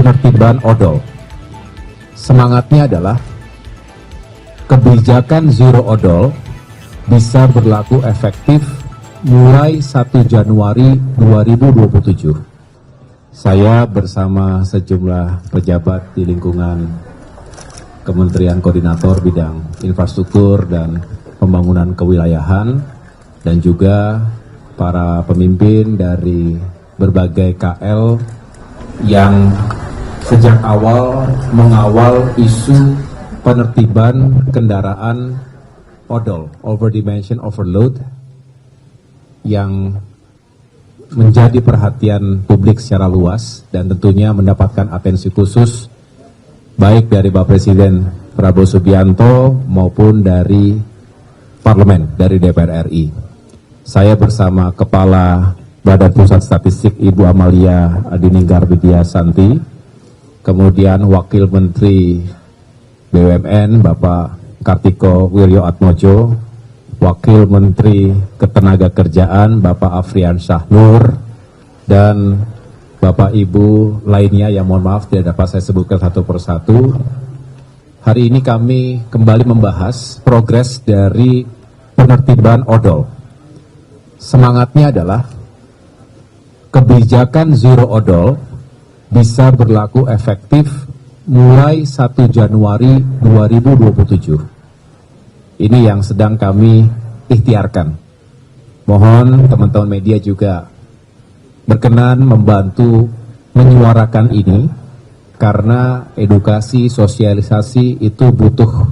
penertiban odol. Semangatnya adalah kebijakan zero odol bisa berlaku efektif mulai 1 Januari 2027. Saya bersama sejumlah pejabat di lingkungan Kementerian Koordinator Bidang Infrastruktur dan Pembangunan Kewilayahan dan juga para pemimpin dari berbagai KL yang sejak awal mengawal isu penertiban kendaraan odol, overdimension overload, yang menjadi perhatian publik secara luas dan tentunya mendapatkan atensi khusus baik dari Bapak Presiden Prabowo Subianto maupun dari Parlemen, dari DPR RI. Saya bersama Kepala Badan Pusat Statistik Ibu Amalia Adininggar Widya Santi, kemudian Wakil Menteri BUMN Bapak Kartiko Wirjoatmojo, Wakil Menteri Ketenagakerjaan Bapak Afrian Syahnur, dan Bapak Ibu lainnya yang mohon maaf tidak dapat saya sebutkan satu persatu. Hari ini kami kembali membahas progres dari penertiban odol. Semangatnya adalah kebijakan zero odol bisa berlaku efektif mulai 1 Januari 2027. Ini yang sedang kami ikhtiarkan. Mohon teman-teman media juga berkenan membantu menyuarakan ini, karena edukasi, sosialisasi itu butuh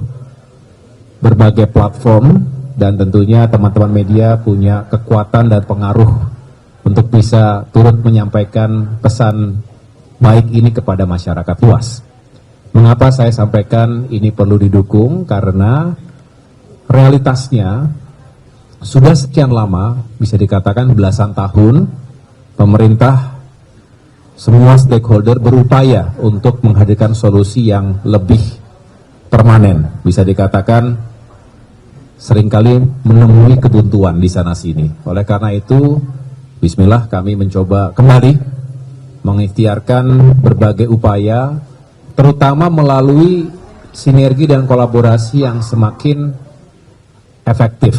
berbagai platform, dan tentunya teman-teman media punya kekuatan dan pengaruh untuk bisa turut menyampaikan pesan baik ini kepada masyarakat luas. Mengapa saya sampaikan ini perlu didukung? Karena realitasnya sudah sekian lama, bisa dikatakan belasan tahun, pemerintah, semua stakeholder berupaya untuk menghadirkan solusi yang lebih permanen. Bisa dikatakan seringkali menemui kebuntuan di sana-sini. Oleh karena itu, bismillah kami mencoba kembali mengikhtiarkan berbagai upaya, terutama melalui sinergi dan kolaborasi yang semakin efektif.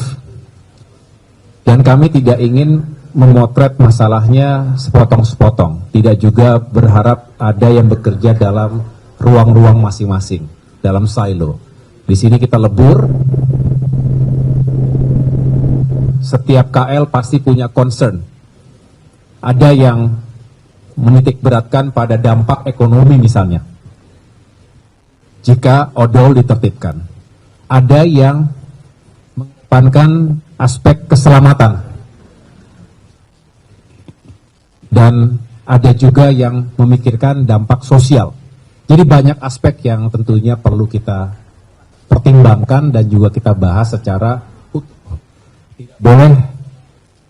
Dan kami tidak ingin memotret masalahnya sepotong-sepotong, tidak juga berharap ada yang bekerja dalam ruang-ruang masing-masing, dalam silo. Di sini kita lebur, setiap KL pasti punya concern. Ada yang menitik beratkan pada dampak ekonomi misalnya, jika odol ditertibkan. Ada yang mengedepankan aspek keselamatan, dan ada juga yang memikirkan dampak sosial. Jadi banyak aspek yang tentunya perlu kita pertimbangkan dan juga kita bahas secara utuh. Tidak boleh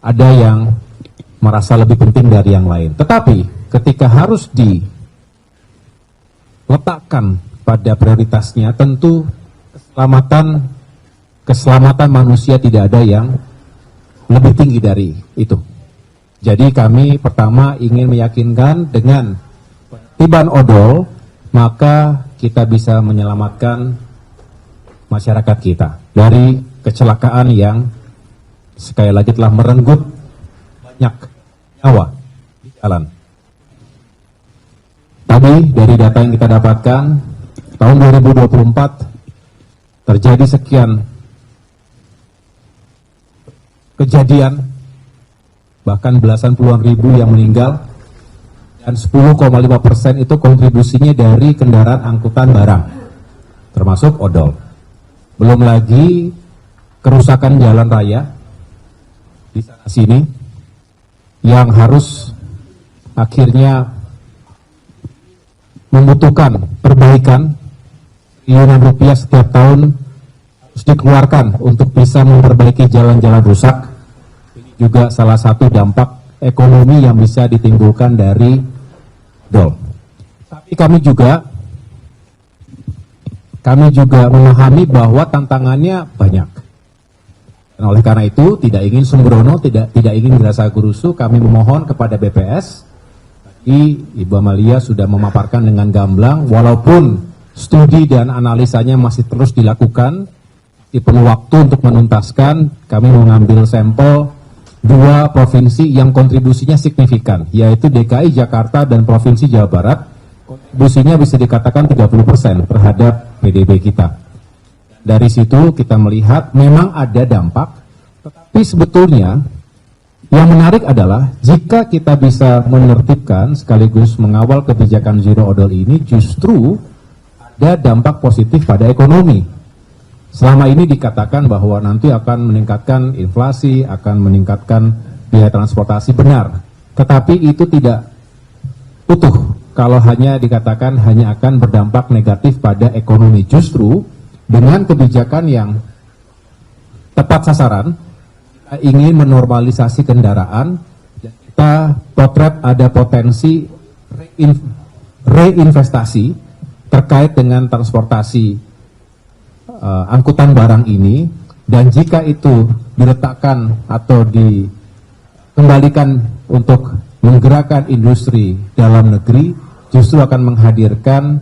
ada yang merasa lebih penting dari yang lain. Tetapi ketika harus diletakkan pada prioritasnya, tentu keselamatan manusia tidak ada yang lebih tinggi dari itu. Jadi kami pertama ingin meyakinkan dengan penertiban odol, maka kita bisa menyelamatkan masyarakat kita dari kecelakaan yang sekali lagi telah merenggut banyak nyawa di jalan. Tadi dari data yang kita dapatkan, tahun 2024 terjadi sekian kejadian, bahkan belasan puluhan ribu yang meninggal, dan 10,5% itu kontribusinya dari kendaraan angkutan barang, termasuk odol. Belum lagi kerusakan jalan raya di sana sini yang harus akhirnya membutuhkan perbaikan. Triliunan rupiah setiap tahun harus dikeluarkan untuk bisa memperbaiki jalan-jalan rusak. Ini juga salah satu dampak ekonomi yang bisa ditimbulkan dari odol. Tapi kami juga memahami bahwa tantangannya banyak. Dan oleh karena itu tidak ingin sembrono, tidak ingin dirasa gerusu, kami memohon kepada BPS tadi Ibu Amalia sudah memaparkan dengan gamblang, walaupun studi dan analisanya masih terus dilakukan, perlu waktu untuk menuntaskan. Kami mengambil sampel 2 provinsi yang kontribusinya signifikan, yaitu DKI Jakarta dan Provinsi Jawa Barat. Kontribusinya bisa dikatakan 30% terhadap PDB kita. Dari situ kita melihat memang ada dampak, tetapi sebetulnya yang menarik adalah jika kita bisa menertibkan sekaligus mengawal kebijakan zero odol ini, justru ada dampak positif pada ekonomi. Selama ini dikatakan bahwa nanti akan meningkatkan inflasi, akan meningkatkan biaya transportasi, benar. Tetapi itu tidak utuh kalau hanya dikatakan hanya akan berdampak negatif pada ekonomi. Justru dengan kebijakan yang tepat sasaran, kita ingin menormalisasi kendaraan, kita potret ada potensi reinvestasi terkait dengan transportasi angkutan barang ini, dan jika itu diletakkan atau dikembalikan untuk menggerakkan industri dalam negeri, justru akan menghadirkan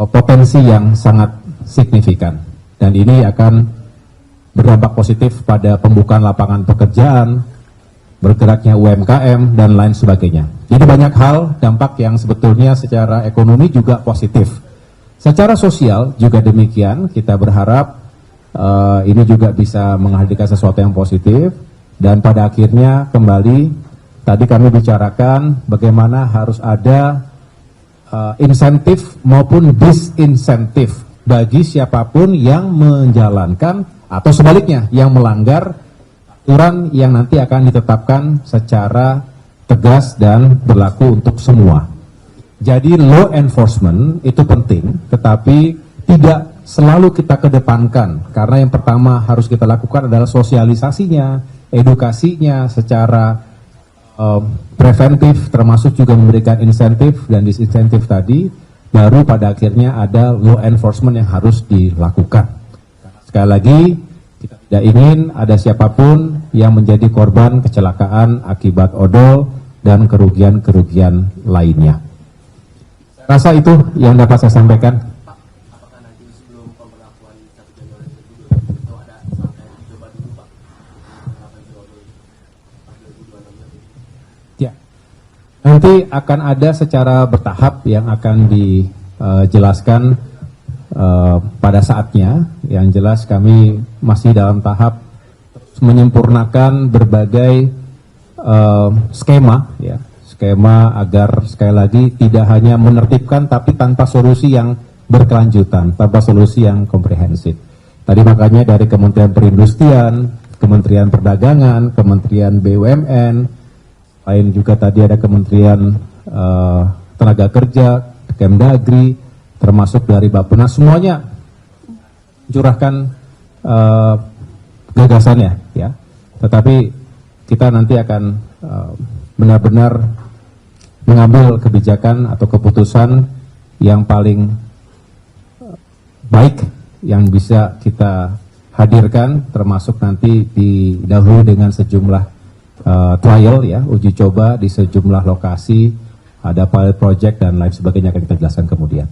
potensi yang sangat signifikan, dan ini akan berdampak positif pada pembukaan lapangan pekerjaan, bergeraknya UMKM, dan lain sebagainya. Jadi banyak hal dampak yang sebetulnya secara ekonomi juga positif. Secara sosial juga demikian, kita berharap ini juga bisa menghadirkan sesuatu yang positif, dan pada akhirnya kembali tadi kami bicarakan bagaimana harus ada insentif maupun disinsentif bagi siapapun yang menjalankan atau sebaliknya yang melanggar aturan yang nanti akan ditetapkan secara tegas dan berlaku untuk semua. Jadi law enforcement itu penting, tetapi tidak selalu kita kedepankan, karena yang pertama harus kita lakukan adalah sosialisasinya, edukasinya secara preventif, termasuk juga memberikan insentif dan disinsentif tadi, baru pada akhirnya ada law enforcement yang harus dilakukan. Sekali lagi, kita tidak ingin ada siapapun yang menjadi korban kecelakaan akibat odol dan kerugian-kerugian lainnya. Saya rasa itu yang dapat saya sampaikan. Apakah nanti sebelum pemberlakuan 1 Januari itu ada serangkaian uji coba dulu, Pak? Ya, nanti akan ada secara bertahap yang akan dijelaskan pada saatnya. Yang jelas kami masih dalam tahap menyempurnakan berbagai skema, ya, skema agar sekali lagi tidak hanya menertibkan tapi tanpa solusi yang berkelanjutan, tanpa solusi yang komprehensif. Tadi makanya dari Kementerian Perindustrian, Kementerian Perdagangan, Kementerian BUMN, lain juga tadi ada Kementerian Tenaga Kerja, Kemdagri, termasuk dari Bappenas, semuanya curahkan gagasannya, ya. Tetapi kita nanti akan benar-benar mengambil kebijakan atau keputusan yang paling baik yang bisa kita hadirkan, termasuk nanti didahului dengan sejumlah trial, ya, uji coba di sejumlah lokasi, ada pilot project dan lain sebagainya akan kita jelaskan kemudian.